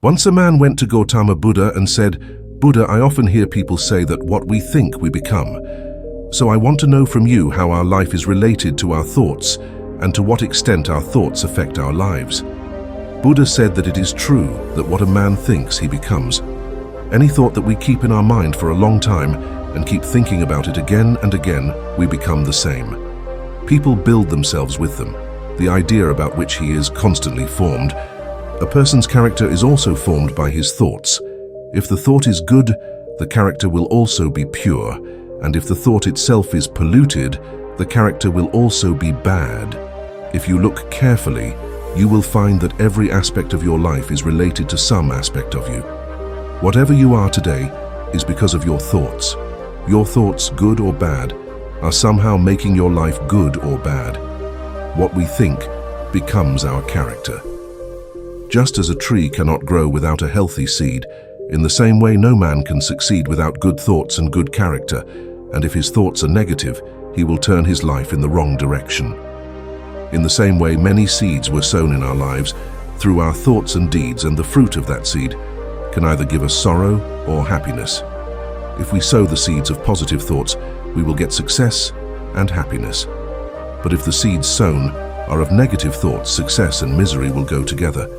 Once a man went to Gautama Buddha and said, "Buddha, I often hear people say that what we think we become. So I want to know from you how our life is related to our thoughts and to what extent our thoughts affect our lives." Buddha said that it is true that what a man thinks he becomes. Any thought that we keep in our mind for a long time and keep thinking about it again and again, we become the same. People build themselves with them, the idea about which he is constantly formed. A person's character is also formed by his thoughts. If the thought is good, the character will also be pure, and if the thought itself is polluted, the character will also be bad. If you look carefully, you will find that every aspect of your life is related to some aspect of you. Whatever you are today is because of your thoughts. Your thoughts, good or bad, are somehow making your life good or bad. What we think becomes our character. Just as a tree cannot grow without a healthy seed, in the same way no man can succeed without good thoughts and good character, and if his thoughts are negative, he will turn his life in the wrong direction. In the same way, many seeds were sown in our lives through our thoughts and deeds, and the fruit of that seed can either give us sorrow or happiness. If we sow the seeds of positive thoughts, we will get success and happiness. But if the seeds sown are of negative thoughts, success and misery will go together.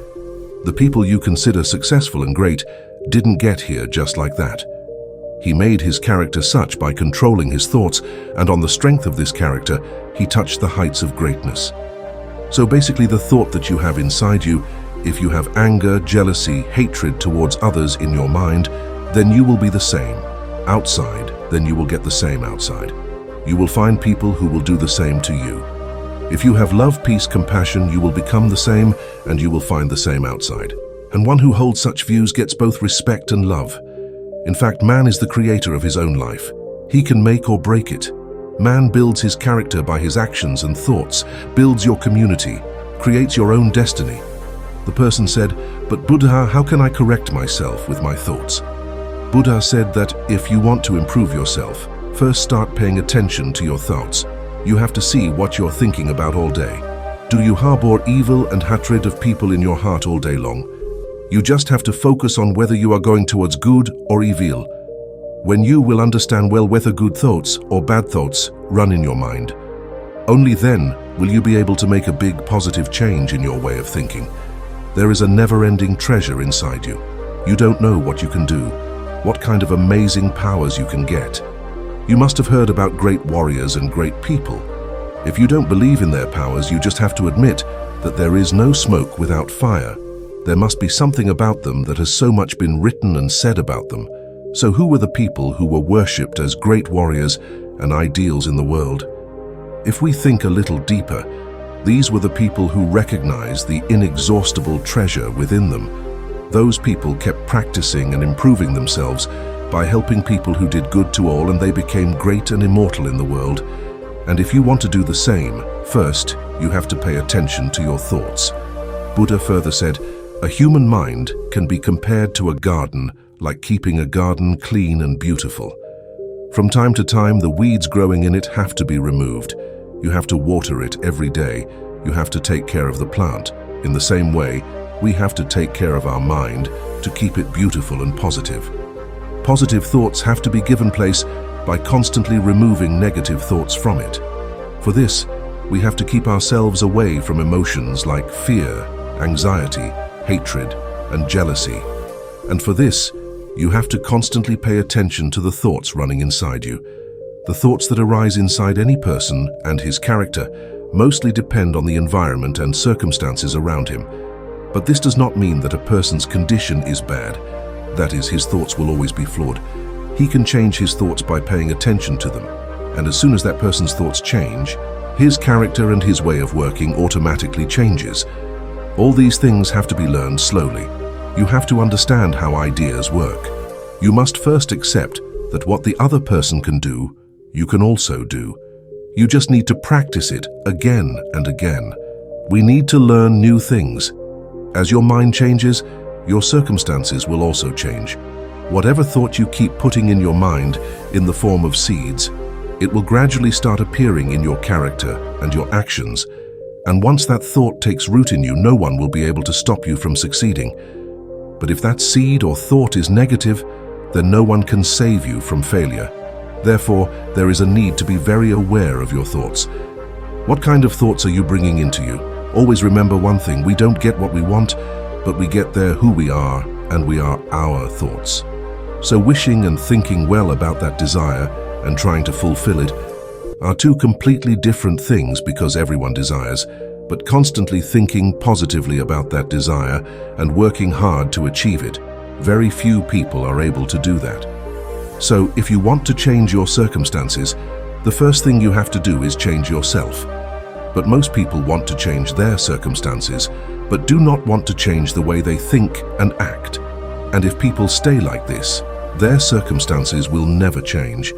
The people you consider successful and great didn't get here just like that. He made his character such by controlling his thoughts, and on the strength of this character, he touched the heights of greatness. So basically, the thought that you have inside you, if you have anger, jealousy, hatred towards others in your mind, then you will be the same. Outside, then you will get the same outside. You will find people who will do the same to you. If you have love, peace, compassion, you will become the same, and you will find the same outside. And one who holds such views gets both respect and love. In fact, man is the creator of his own life. He can make or break it. Man builds his character by his actions and thoughts, builds your community, creates your own destiny. The person said, "But Buddha, how can I correct myself with my thoughts?" Buddha said that if you want to improve yourself, first start paying attention to your thoughts. You have to see what you're thinking about all day. Do you harbor evil and hatred of people in your heart all day long? You just have to focus on whether you are going towards good or evil. When you will understand well whether good thoughts or bad thoughts run in your mind, only then will you be able to make a big positive change in your way of thinking. There is a never-ending treasure inside you. You don't know what you can do, what kind of amazing powers you can get. You must have heard about great warriors and great people. If you don't believe in their powers, you just have to admit that there is no smoke without fire. There must be something about them that has so much been written and said about them. So who were the people who were worshipped as great warriors and ideals in the world? If we think a little deeper, these were the people who recognized the inexhaustible treasure within them. Those people kept practicing and improving themselves by helping people who did good to all, and they became great and immortal in the world. And if you want to do the same, first, you have to pay attention to your thoughts. Buddha further said, "A human mind can be compared to a garden, like keeping a garden clean and beautiful. From time to time, the weeds growing in it have to be removed. You have to water it every day. You have to take care of the plant. In the same way, we have to take care of our mind to keep it beautiful and positive. Positive thoughts have to be given place by constantly removing negative thoughts from it. For this, we have to keep ourselves away from emotions like fear, anxiety, hatred, and jealousy. And for this, you have to constantly pay attention to the thoughts running inside you. The thoughts that arise inside any person and his character mostly depend on the environment and circumstances around him. But this does not mean that a person's condition is bad. That is, his thoughts will always be flawed. He can change his thoughts by paying attention to them. And as soon as that person's thoughts change, his character and his way of working automatically changes. All these things have to be learned slowly. You have to understand how ideas work. You must first accept that what the other person can do, you can also do. You just need to practice it again and again. We need to learn new things. As your mind changes, your circumstances will also change. Whatever thought you keep putting in your mind in the form of seeds, it will gradually start appearing in your character and your actions. And once that thought takes root in you, no one will be able to stop you from succeeding. But if that seed or thought is negative, then no one can save you from failure. Therefore, there is a need to be very aware of your thoughts. What kind of thoughts are you bringing into you? Always remember one thing: we don't get what we want, but we get there who we are, and we are our thoughts. So wishing and thinking well about that desire and trying to fulfill it are two completely different things, because everyone desires, but constantly thinking positively about that desire and working hard to achieve it, very few people are able to do that. So if you want to change your circumstances, the first thing you have to do is change yourself. But most people want to change their circumstances, but do not want to change the way they think and act. And if people stay like this, their circumstances will never change.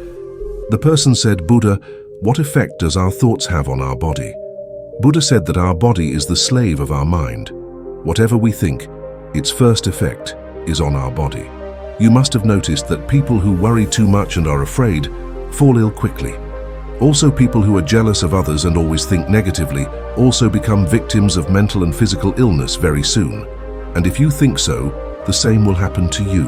The person said, "Buddha, what effect does our thoughts have on our body?" Buddha said that our body is the slave of our mind. Whatever we think, its first effect is on our body. You must have noticed that people who worry too much and are afraid fall ill quickly. Also, people who are jealous of others and always think negatively also become victims of mental and physical illness very soon. And if you think so, the same will happen to you.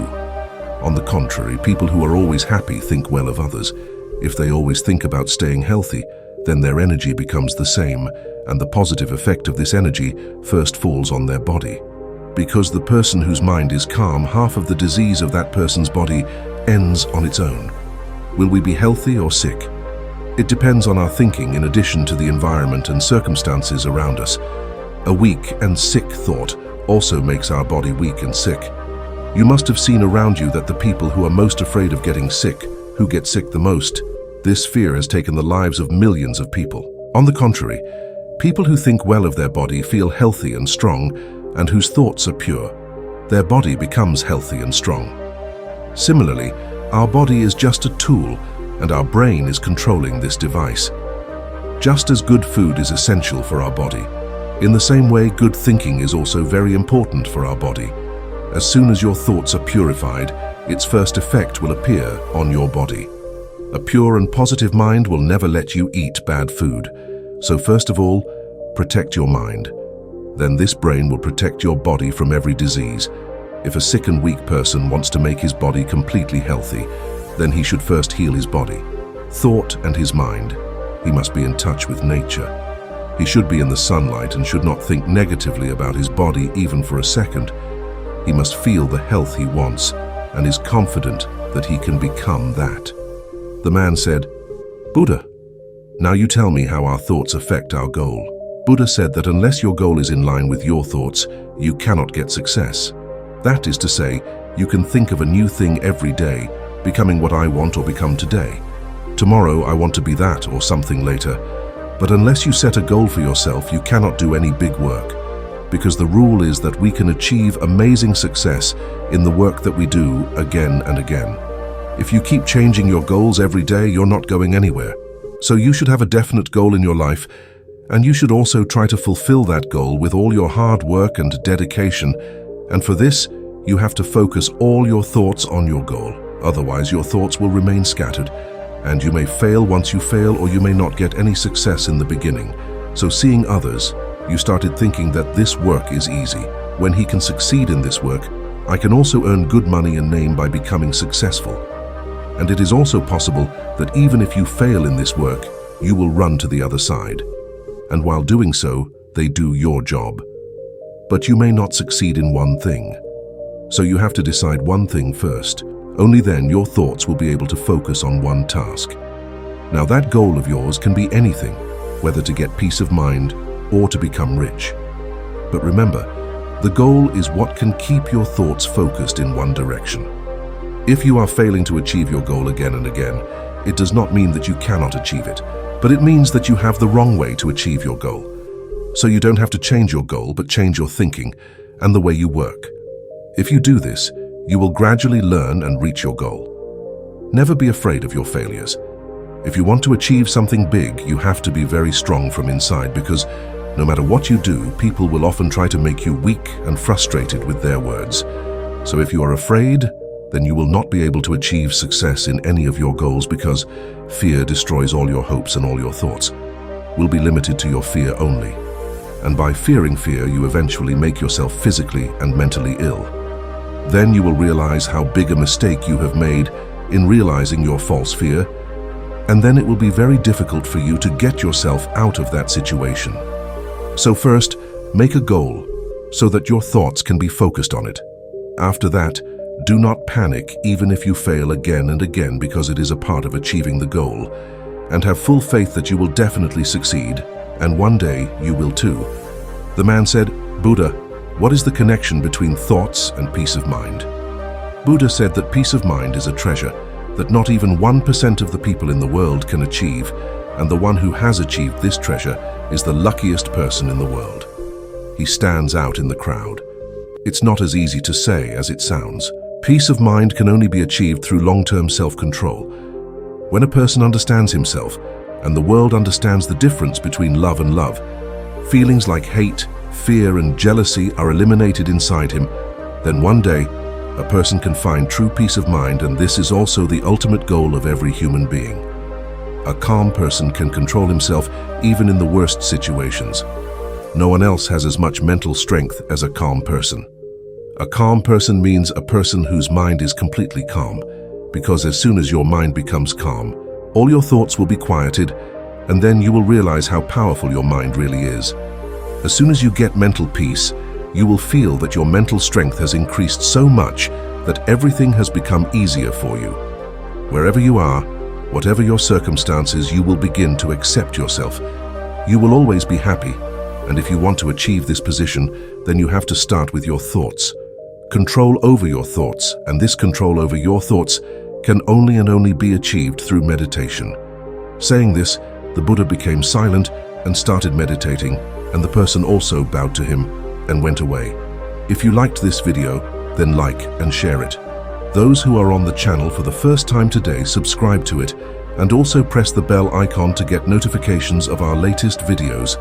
On the contrary, people who are always happy think well of others. If they always think about staying healthy, then their energy becomes the same, and the positive effect of this energy first falls on their body. Because the person whose mind is calm, half of the disease of that person's body ends on its own. Will we be healthy or sick? It depends on our thinking in addition to the environment and circumstances around us. A weak and sick thought also makes our body weak and sick. You must have seen around you that the people who are most afraid of getting sick, who get sick the most. This fear has taken the lives of millions of people. On the contrary, people who think well of their body feel healthy and strong, and whose thoughts are pure. Their body becomes healthy and strong. Similarly, our body is just a tool, and our brain is controlling this device. Just as good food is essential for our body, in the same way, good thinking is also very important for our body. As soon as your thoughts are purified, its first effect will appear on your body. A pure and positive mind will never let you eat bad food. So first of all, protect your mind. Then this brain will protect your body from every disease. If a sick and weak person wants to make his body completely healthy, then he should first heal his body, thought and his mind. He must be in touch with nature. He should be in the sunlight and should not think negatively about his body even for a second. He must feel the health he wants and is confident that he can become that. The man said, "Buddha, now you tell me how our thoughts affect our goal." Buddha said that unless your goal is in line with your thoughts, you cannot get success. That is to say, you can think of a new thing every day, becoming what I want or become today. Tomorrow I want to be that or something later. But unless you set a goal for yourself, you cannot do any big work. Because the rule is that we can achieve amazing success in the work that we do again and again. If you keep changing your goals every day, you're not going anywhere. So you should have a definite goal in your life, and you should also try to fulfill that goal with all your hard work and dedication. And for this, you have to focus all your thoughts on your goal. Otherwise, your thoughts will remain scattered, and you may fail once you fail, or you may not get any success in the beginning. So seeing others, you started thinking that this work is easy. When he can succeed in this work, I can also earn good money and name by becoming successful. And it is also possible that even if you fail in this work, you will run to the other side. And while doing so, they do your job. But you may not succeed in one thing. So you have to decide one thing first. Only then your thoughts will be able to focus on one task. Now that goal of yours can be anything, whether to get peace of mind or to become rich. But remember, the goal is what can keep your thoughts focused in one direction. If you are failing to achieve your goal again and again, it does not mean that you cannot achieve it, but it means that you have the wrong way to achieve your goal. So you don't have to change your goal, but change your thinking and the way you work. If you do this, you will gradually learn and reach your goal. Never be afraid of your failures. If you want to achieve something big, you have to be very strong from inside, because no matter what you do, people will often try to make you weak and frustrated with their words. So if you are afraid, then you will not be able to achieve success in any of your goals, because fear destroys all your hopes, and all your thoughts will be limited to your fear only. And by fearing fear, you eventually make yourself physically and mentally ill. Then you will realize how big a mistake you have made in realizing your false fear, and then it will be very difficult for you to get yourself out of that situation. So first, make a goal so that your thoughts can be focused on it. After that, do not panic even if you fail again and again, because it is a part of achieving the goal, and have full faith that you will definitely succeed, and one day you will too. The man said, "Buddha, what is the connection between thoughts and peace of mind?" Buddha said that peace of mind is a treasure that not even 1% of the people in the world can achieve, and the one who has achieved this treasure is the luckiest person in the world. He stands out in the crowd. It's not as easy to say as it sounds. Peace of mind can only be achieved through long-term self-control. When a person understands himself, and the world understands the difference between love and love, feelings like hate, fear, and jealousy are eliminated inside him, then one day, a person can find true peace of mind, and this is also the ultimate goal of every human being. A calm person can control himself even in the worst situations. No one else has as much mental strength as a calm person. A calm person means a person whose mind is completely calm, because as soon as your mind becomes calm, all your thoughts will be quieted, and then you will realize how powerful your mind really is. As soon as you get mental peace, you will feel that your mental strength has increased so much that everything has become easier for you. Wherever you are, whatever your circumstances, you will begin to accept yourself. You will always be happy, and if you want to achieve this position, then you have to start with your thoughts. Control over your thoughts, and this control over your thoughts can only be achieved through meditation. Saying this, the Buddha became silent and started meditating, and the person also bowed to him and went away. If you liked this video, then like and share it. Those who are on the channel for the first time today, subscribe to it, and also press the bell icon to get notifications of our latest videos.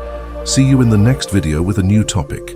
See you in the next video with a new topic.